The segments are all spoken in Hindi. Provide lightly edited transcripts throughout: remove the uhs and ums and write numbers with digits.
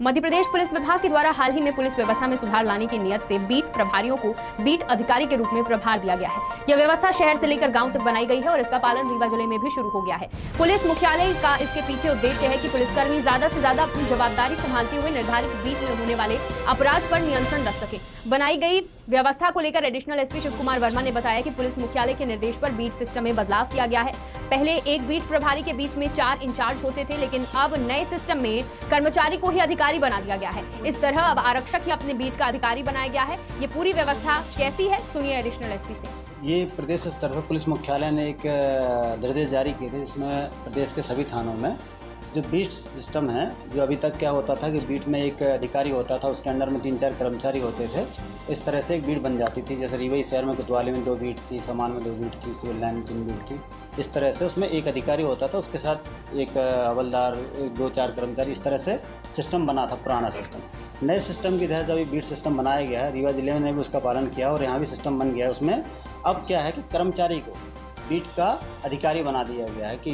मध्य प्रदेश पुलिस विभाग के द्वारा हाल ही में पुलिस व्यवस्था में सुधार लाने की नियत से बीट प्रभारियों को बीट अधिकारी के रूप में प्रभार दिया गया है। यह व्यवस्था शहर से लेकर गांव तक बनाई गई है और इसका पालन रीवा जिले में भी शुरू हो गया है। पुलिस मुख्यालय का इसके पीछे उद्देश्य है कि पुलिसकर्मी ज्यादा से ज्यादा अपनी जवाबदारी संभालते हुए निर्धारित बीट में होने वाले अपराध पर नियंत्रण रख सके। बनाई गई व्यवस्था को लेकर एडिशनल एसपी शिव कुमार वर्मा ने बताया कि पुलिस मुख्यालय के निर्देश पर बीट सिस्टम में बदलाव किया गया है। पहले एक बीट प्रभारी के बीच में 4 इंचार्ज होते थे, लेकिन अब नए सिस्टम में कर्मचारी को ही अधिकारी बना दिया गया है। इस तरह अब आरक्षक ही अपने बीट का अधिकारी बनाया गया है। ये पूरी व्यवस्था कैसी है, सुनिए एडिशनल एसपी से। ये प्रदेश स्तर पर पुलिस मुख्यालय ने एक निर्देश जारी किए थे, जिसमें प्रदेश के सभी थानों में जो बीट सिस्टम है, जो अभी तक क्या होता था कि बीट में एक अधिकारी होता था, उसके अंडर में 3-4 कर्मचारी होते थे। इस तरह से एक बीट बन जाती थी। जैसे रीवा शहर में कोतवाली में 2 बीट थी, समान में 2 बीट थी, सिविल लाइन में 3 बीट थी। इस तरह से उसमें एक अधिकारी होता था, उसके साथ एक हवलदार, 2-4 कर्मचारी। इस तरह से सिस्टम बना था, पुराना सिस्टम। नए सिस्टम के तहत जब ये बीट सिस्टम बनाया गया है, रीवा जिले ने भी उसका पालन किया और यहाँ भी सिस्टम बन गया है। उसमें अब क्या है कि कर्मचारी को बीट का अधिकारी बना दिया गया है कि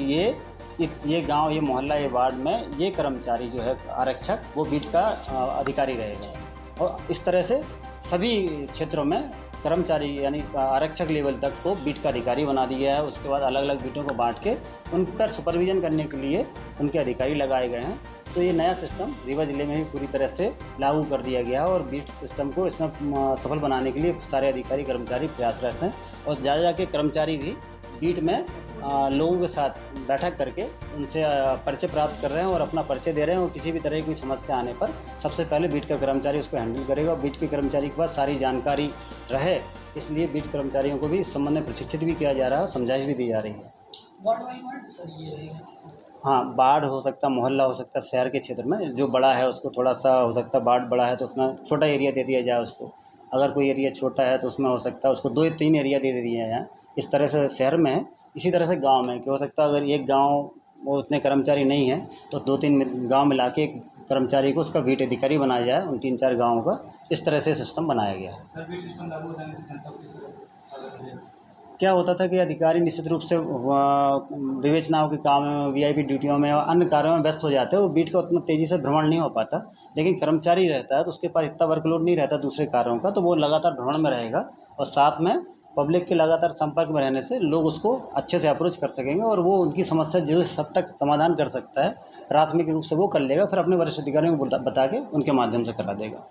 ये गांव, ये मोहल्ला, ये वार्ड में ये कर्मचारी जो है आरक्षक, वो बीट का अधिकारी रहेगा। और इस तरह से सभी क्षेत्रों में कर्मचारी यानी आरक्षक लेवल तक को बीट का अधिकारी बना दिया है। उसके बाद अलग अलग बीटों को बांट के उन पर सुपरविजन करने के लिए उनके अधिकारी लगाए गए हैं। तो ये नया सिस्टम रीवा जिले में भी पूरी तरह से लागू कर दिया गया है और बीट सिस्टम को इसमें सफल बनाने के लिए सारे अधिकारी कर्मचारी प्रयासरत हैं। और ज़्यादा के कर्मचारी भी बीट में लोगों के साथ बैठक करके उनसे परिचय प्राप्त कर रहे हैं और अपना परिचय दे रहे हैं। और किसी भी तरह की कोई समस्या आने पर सबसे पहले बीट का कर्मचारी उसको हैंडल करेगा और बीट के कर्मचारी के पास सारी जानकारी रहे, इसलिए बीट कर्मचारियों को भी इस संबंध में प्रशिक्षित भी किया जा रहा है और समझाइश भी दी जा रही है। वार्ड सर ये रहेगा? हाँ, वार्ड हो सकता है, मोहल्ला हो सकता है, शहर के क्षेत्र में जो बड़ा है उसको थोड़ा सा हो सकता है, वार्ड बड़ा है तो उसमें छोटा एरिया दे दिया जाए उसको। अगर कोई एरिया छोटा है तो उसमें हो सकता है उसको 2-3 एरिया दे दिए जाए। इस तरह से शहर में है। इसी तरह से गांव में क्या हो सकता है, अगर एक गांव वो उतने कर्मचारी नहीं है तो 2-3 गांव मिला के एक कर्मचारी को उसका बीट अधिकारी बनाया जाए, उन 3-4 गाँवों का। इस तरह से सिस्टम बनाया गया है। सर, बीट सिस्टम लागू हो जाने से जनता को किस तरह से क्या होता था कि अधिकारी निश्चित रूप से विवेचनाओं के काम में, वीआईपी ड्यूटियों में और अन्य कार्यों में व्यस्त हो जाते हैं। वो बीट का उतना तेज़ी से भ्रमण नहीं हो पाता। लेकिन कर्मचारी रहता है तो उसके पास इतना वर्कलोड नहीं रहता दूसरे कार्यों का, तो वो लगातार भ्रमण में रहेगा और साथ में पब्लिक के लगातार संपर्क में रहने से लोग उसको अच्छे से अप्रोच कर सकेंगे और वो उनकी समस्या जिस हद तक समाधान कर सकता है प्राथमिक रूप से वो कर लेगा, फिर अपने वरिष्ठ अधिकारियों को बता के उनके माध्यम से करा देगा।